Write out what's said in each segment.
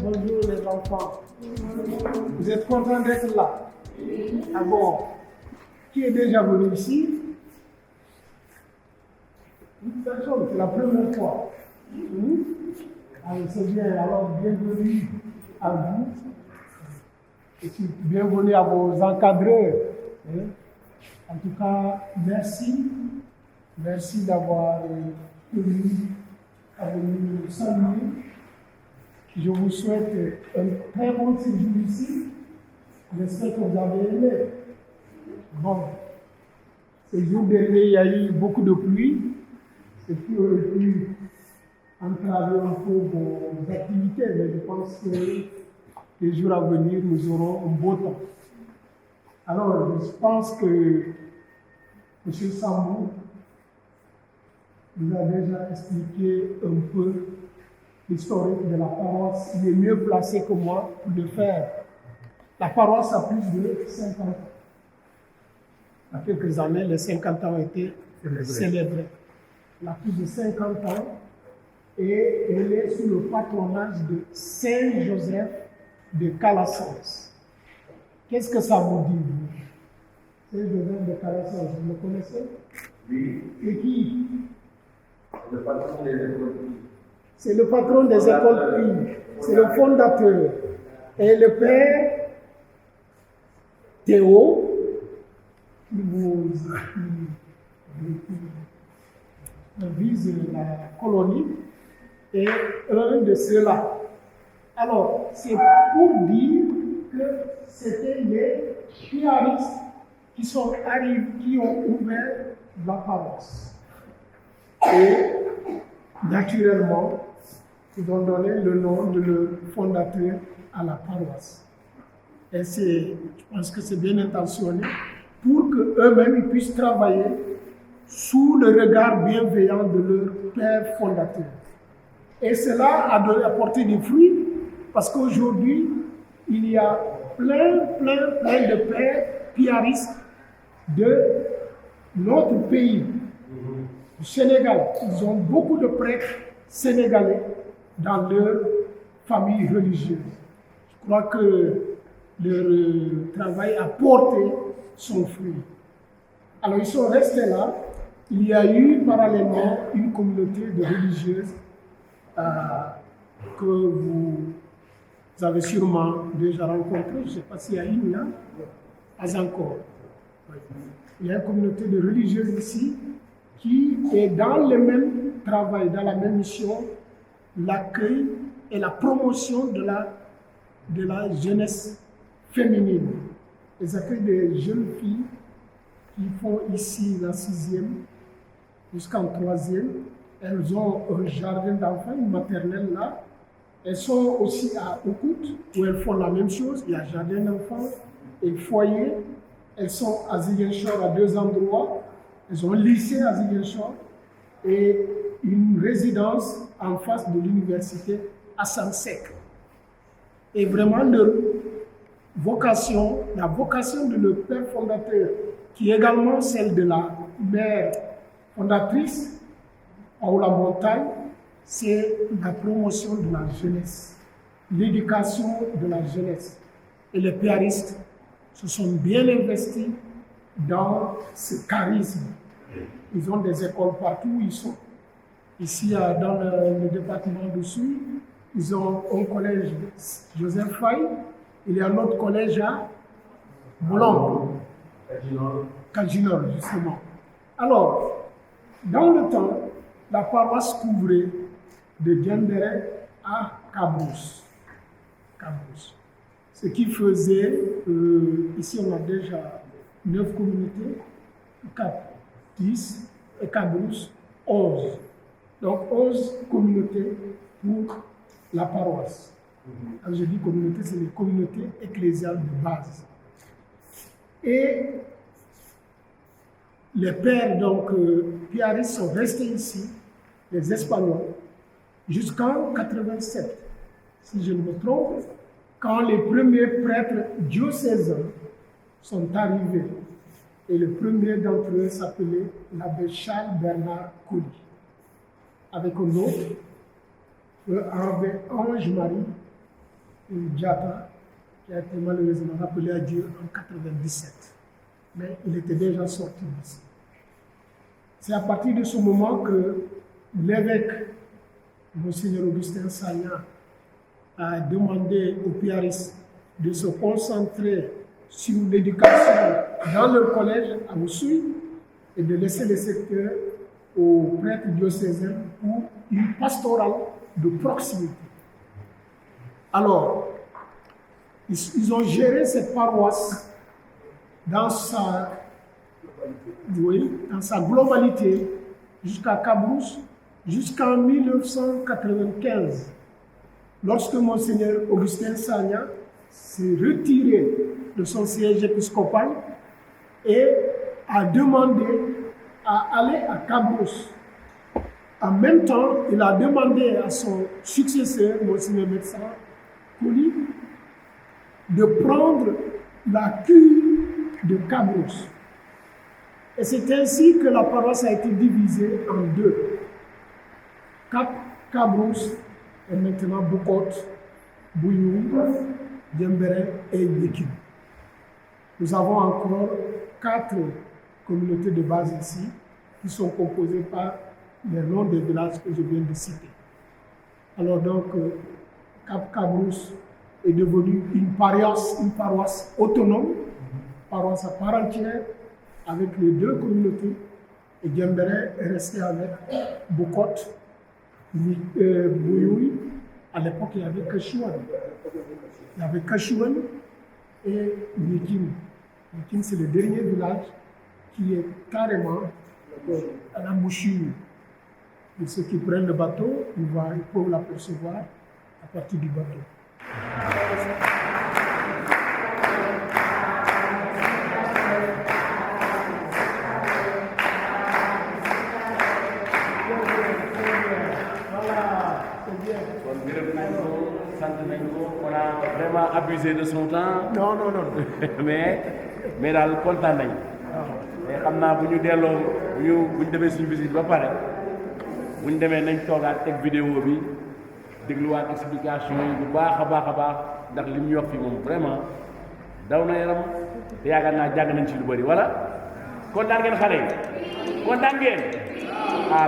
Bonjour les enfants. Vous êtes contents d'être là? Ah bon? Qui est déjà venu ici? Une personne, c'est la première fois. Ah, c'est bien, alors bienvenue à vous. Et puis, bienvenue à vos encadreurs. En tout cas, merci. Merci d'avoir tenu à venir nous saluer. Je vous souhaite un très bon séjour ici. J'espère que vous avez aimé. Bon, ces jours derniers, il y a eu beaucoup de pluie, ce qui aurait pu entraver un peu vos activités, mais je pense que les jours à venir, nous aurons un beau temps. Alors, je pense que M. Sambou nous a déjà expliqué un peu l'historique de la paroisse. Il est mieux placé que moi pour le faire. La paroisse a plus de 50 ans. Il y a quelques années, les 50 ans ont été célébrés. Elle a plus de 50 ans et elle est sous le patronage de Saint Joseph de Calasanz. Qu'est-ce que ça vous dit, vous? Saint Joseph de Calasanz, vous le connaissez? Oui. Et qui? Le patron des écoles. C'est le patron des écoles privées, c'est le fondateur. Et le père Théo, qui vise la colonie, est un de ceux-là. Alors, c'est pour dire que c'était les piaristes qui sont arrivés, qui ont ouvert la paroisse. Et naturellement, ils ont donné le nom de leur fondateur à la paroisse. Et je pense que c'est bien intentionné pour qu'eux-mêmes puissent travailler sous le regard bienveillant de leur père fondateur. Et cela a apporté des fruits parce qu'aujourd'hui, il y a plein de pères piaristes de notre pays, du Sénégal. Ils ont beaucoup de prêtres sénégalais dans leur famille religieuse. Je crois que leur travail a porté son fruit. Alors ils sont restés là. Il y a eu parallèlement une communauté de religieuses que vous avez sûrement déjà rencontrées. Je ne sais pas s'il y a une là, pas encore. Il y a une communauté de religieuses ici qui est dans le même travail, dans la même mission, l'accueil et la promotion de la jeunesse féminine. Ils accueillent des jeunes filles qui font ici la 6e jusqu'en 3e. Elles ont un jardin d'enfants, une maternelle là. Elles sont aussi à Oukout, où elles font la même chose. Il y a jardin d'enfants et foyer. Elles sont à Ziguinchor à 2 endroits. Elles ont un lycée à Ziguinchor et une résidence en face de l'université à Sansec. Et vraiment, leur vocation, la vocation de le père fondateur, qui est également celle de la mère fondatrice, Paola Montagne, c'est la promotion de la jeunesse, l'éducation de la jeunesse. Et les péaristes se sont bien investis dans ce charisme. Ils ont des écoles partout où ils sont. Ici, dans le département du Sud, ils ont un collège Joseph Faye, il y a un autre collège à Boulogne, Cajinor, justement. Alors, dans le temps, la paroisse couvrait de Djembéré à Cabrousse. Ce qui faisait, ici on a déjà 9 communautés, 4, 10 et Cabrousse, 11. Donc 11 communautés pour la paroisse. Quand je dis communauté, c'est les communautés ecclésiales de base. Et les pères, donc, piaristes sont restés ici, les Espagnols, jusqu'en 87, si je ne me trompe, quand les premiers prêtres diocésains sont arrivés. Et le premier d'entre eux s'appelait l'abbé Charles Bernard Colly, avec un autre, l'abbé Ange-Marie Diata, qui a été malheureusement rappelé à Dieu en 97. Mais il était déjà sorti d'ici. C'est à partir de ce moment que l'évêque, Monseigneur Augustin Sagna, a demandé aux piaristes de se concentrer sur l'éducation dans leur collège à Oussouye et de laisser le secteur aux prêtres diocésains pour une pastorale de proximité. Alors, ils ont géré cette paroisse dans sa globalité jusqu'à Cabrousse, jusqu'en 1995, lorsque Monseigneur Augustin Sagna s'est retiré de son siège épiscopal et a demandé à aller à Cabrousse. En même temps, il a demandé à son successeur, Monseigneur Médecin Colly, de prendre la cure de Cabrousse. Et c'est ainsi que la paroisse a été divisée en deux. Cabrousse et maintenant Boucotte, Bouyoum, Djembéré et Yékim. Nous avons encore 4 communautés de base ici qui sont composées par les noms des villages que je viens de citer. Alors donc, Cabrousse est devenue une paroisse autonome, paroisse à part entière, avec les 2 communautés, et Djembéré est resté avec Boucotte, Bouyoui. À l'époque, il y avait Kachouane. Il y avait Kachouane et Yékim. Yékim, c'est le dernier village qui est carrément à l'embouchure. Et ceux qui prennent le bateau, ils peuvent l'apercevoir à partir du bateau. On a vraiment abusé de son temps. Non. mais daal kontaan nañ. mais xam naa bu ñu delloo bu ñu demee suñu visite ba pare bu ñu demee nañ toogaat teg vidéo bi dégluwaat explication yi bu baax a baax ndax li mu yokk fi moom vraiment daw na yaram te yaakaar naa jàng nañ ci lu bëri voilà kontaan ngeen xale yi kontaan ngeen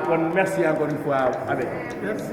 kon merci encore une fois Abbé. Merci.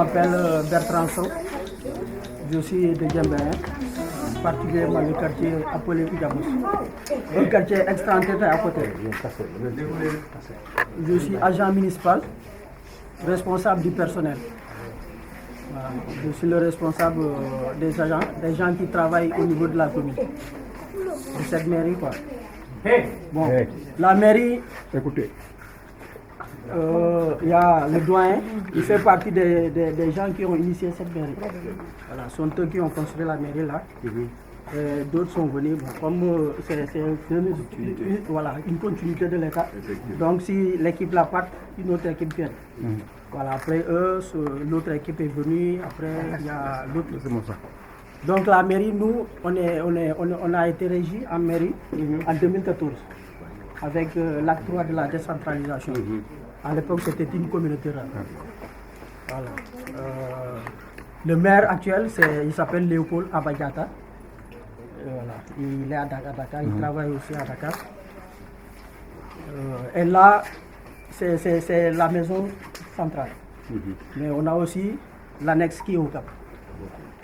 m'appelle Bertrand Sow. Je suis de Djembéen, particulièrement le quartier appelé Oudjabous. Un quartier extra-entêté à côté. Je suis agent municipal, responsable du personnel. Voilà. Je suis le responsable des agents, des gens qui travaillent au niveau de la commune. De cette mairie, quoi. Bon, la mairie, écoutez, il y a le doyen, il fait partie des gens qui ont initié cette mairie. Voilà, ce sont eux qui ont construit la mairie là. D'autres sont venus, bon, comme c'est voilà, une continuité de l'État. Donc si l'équipe là part, une autre équipe vient. Voilà, après eux, l'autre équipe est venue, après il y a l'autre. Donc la mairie, nous, on a été régi en mairie en 2014 avec l'acte 3 de la décentralisation. À l'époque, c'était une communauté rurale. Voilà. Le maire actuel, il s'appelle Léopold Abadiata. Voilà. Il est à Dakar, il travaille aussi à Dakar. Et là, c'est la maison centrale. Mais on a aussi l'annexe qui est au Cap.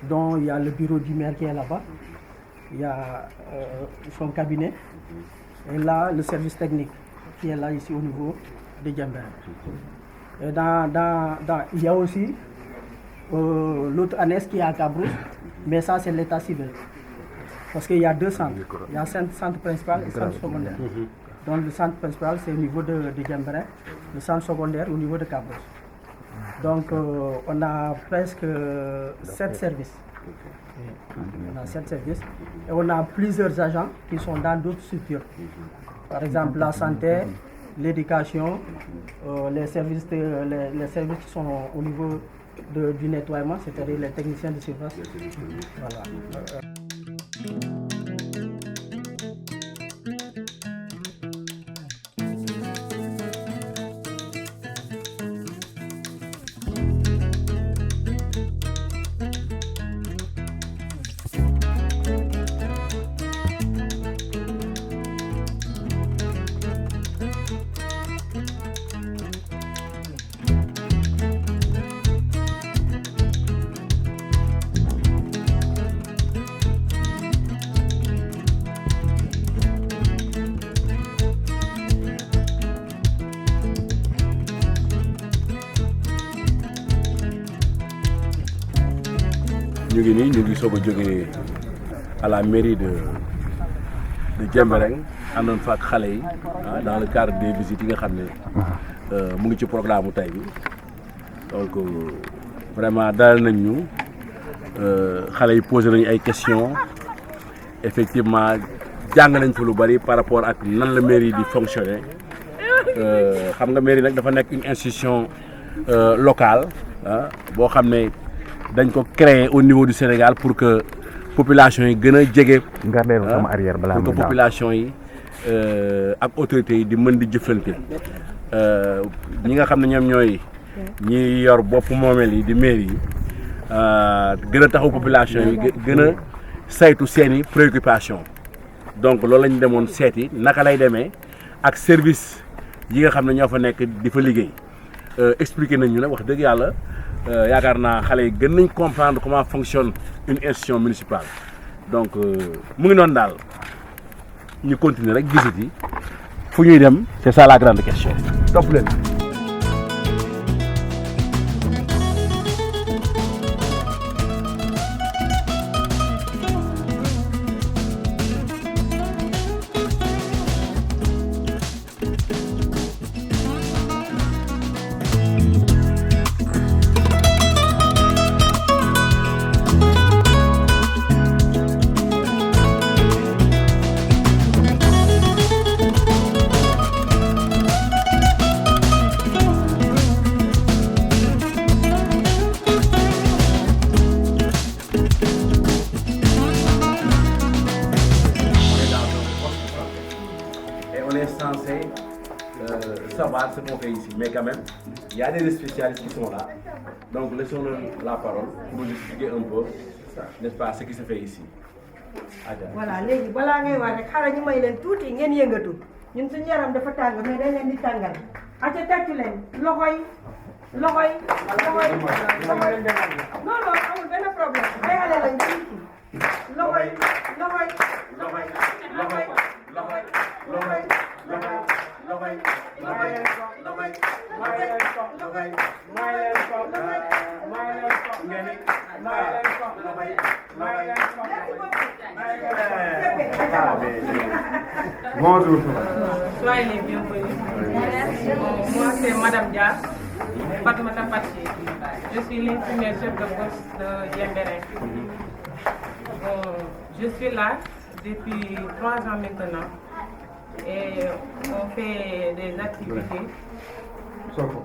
Donc il y a le bureau du maire qui est là-bas. Il y a son cabinet. Et là, le service technique qui est là ici au niveau de Djembéen. Et il y a aussi l'autre annexe qui est à Cabrousse, mais ça c'est l'état civil. Parce qu'il y a deux centres. Il y a un centre principal et un centre secondaire. Donc le centre principal c'est au niveau de Djembéen, le centre secondaire au niveau de Cabrousse. Donc on a presque 7 services. On a 7 services et on a plusieurs agents qui sont dans d'autres structures. Par exemple la santé, l'éducation, les services qui sont au niveau du nettoiement, c'est-à-dire les techniciens de surface. Voilà. ñu ngi soog a jógee à la mairie de Djembéen àndoon fa ak xale yi dans le cadre des visites yi nga xam ne mu ngi ci programme mu tey bi donc vraiment dalal nañ ñu xale yi posé nañu ay questions effectivement jàng nañ fa lu bari par rapport ak nan la mairie di fonctionner xam nga mairie nag dafa nekk une institution locale boo xam ne dañ ko créer au niveau du Sénégal pour que population yi gën a jege. pour que population yi ak autorités yi di mën di jëflante ñi nga xam ne ñoom ñooy ñi yor bopp moomeel yi di mairie yi gën a taxaw population yi gën a saytu seeni préoccupation donc loolu la ñu demoon seeti naka lay demee ak service yi nga xam ne ñoo fa nekk di fa liggéey expliquer nañ ñu nag wax dëgg yàlla. yaakaar naa xale yi gën nañ comprendre comment fonctionne une institution municipale donc mu ngi noonu daal ñu continuer rek visite yi fu ñuy dem c'est ça la grande question topp leen. Censé savoir ce qu'on fait ici, mais quand même, il y a des spécialistes qui sont là. Donc, laissons-leur la parole pour nous expliquer un peu, n'est-ce pas, ce qui se fait ici. Voilà, léegi balaa ngay wax rek xaaral ñu may leen tuuti ngeen yëngatu ñun suñu yaram dafa tàng mais dañ leen di tàngal acca tàccu leen loxo yi loxo yi non non amul benn problème ay xale lañ ci loxo yi Bonjour. Soyez les bienvenus. Moi, c'est Madame Dia, Fatmata Pachi. Je suis l'infirmière chef de poste de Yembéré. Je suis là depuis 3 ans maintenant et on fait des activités. C'est bon.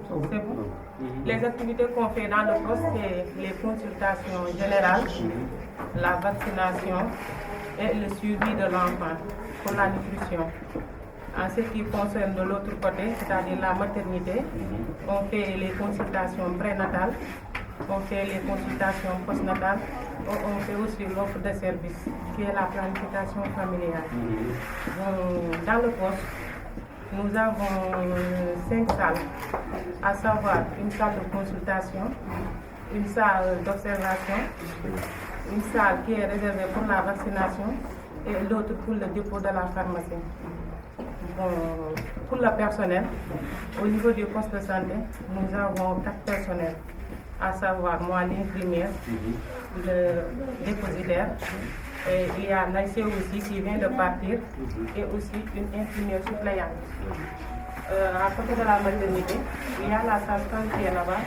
Les activités qu'on fait dans le poste, c'est les consultations générales, la vaccination et le suivi de l'enfant pour la nutrition. En ce qui concerne de l'autre côté, c'est-à-dire la maternité, on fait les consultations prénatales, on fait les consultations postnatales, on fait aussi l'offre de service qui est la planification familiale. Dans le poste, nous avons 5 salles, à savoir une salle de consultation, une salle d'observation, une salle qui est réservée pour la vaccination et l'autre pour le dépôt de la pharmacie. Pour le personnel, au niveau du poste de santé, nous avons 4 personnels, à savoir moi l'infirmière, le dépositaire, et il y a Naïsé aussi qui vient de partir et aussi une infirmière suppléante. À côté de la maternité, il y a la sage-femme qui est là-bas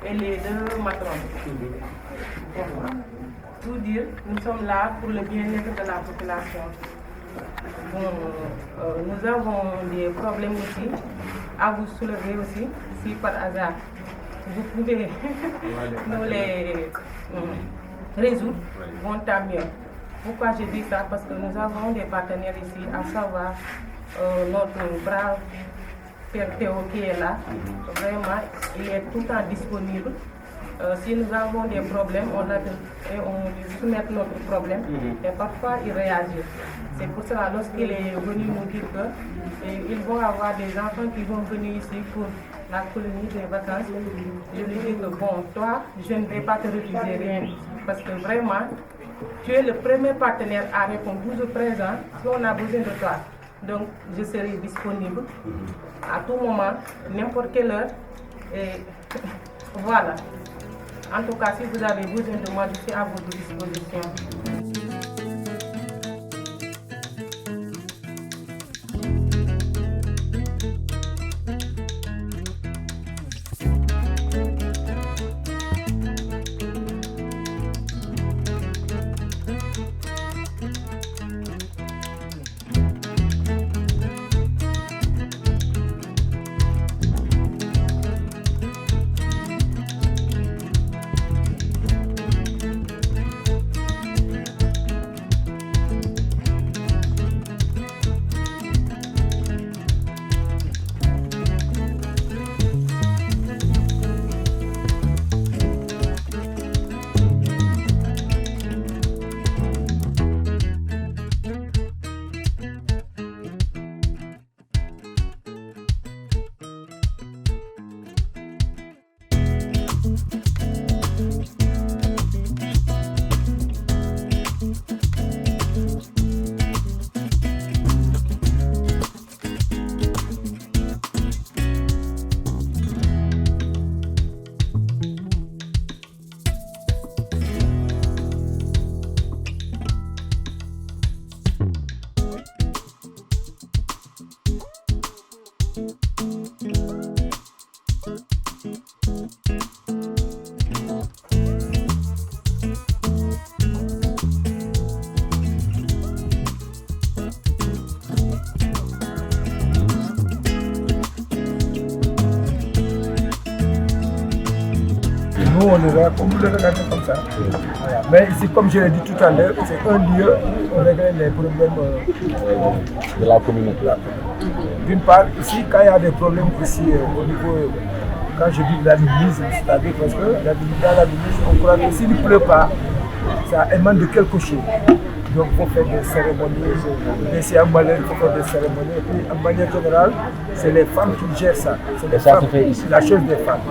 et les 2 matrones. Tout dire, nous sommes là pour le bien-être de la population. Nous avons des problèmes aussi à vous soulever aussi, si par hasard vous pouvez nous les résoudre, bon tant mieux. Pourquoi je dis ça? Parce que nous avons des partenaires ici, à savoir notre brave Père Théo qui est là. Vraiment, il est tout le temps disponible. Si nous avons des problèmes, on l'appelle et on lui soumet notre problème et parfois il réagit. C'est pour cela, lorsqu'il est venu nous dire qu'ils vont avoir des enfants qui vont venir ici pour la colonie des vacances, je lui dis que bon, toi, je ne vais pas te refuser rien parce que vraiment, tu es le premier partenaire à répondre toujours présent si on a besoin de toi. Donc, je serai disponible à tout moment, n'importe quelle heure. Et voilà. En tout cas, si vous avez besoin de moi, je suis à votre disposition. Nous, on est là, comme vous le regardez comme ça. Voilà. Mais ici, comme je l'ai dit tout à l'heure, c'est un lieu où on règle les problèmes De la communauté. D'une part, ici, quand il y a des problèmes ici au niveau, quand je dis de la Mimise, c'est-à-dire parce que dans la Mimise, on croit que s'il ne pleut pas, ça émane de quelque chose. Donc il faut faire des cérémonies, laisser un malheur, il faut faire des cérémonies. Et puis en manière générale, c'est les femmes qui gèrent ça. C'est les femmes, la chose des femmes.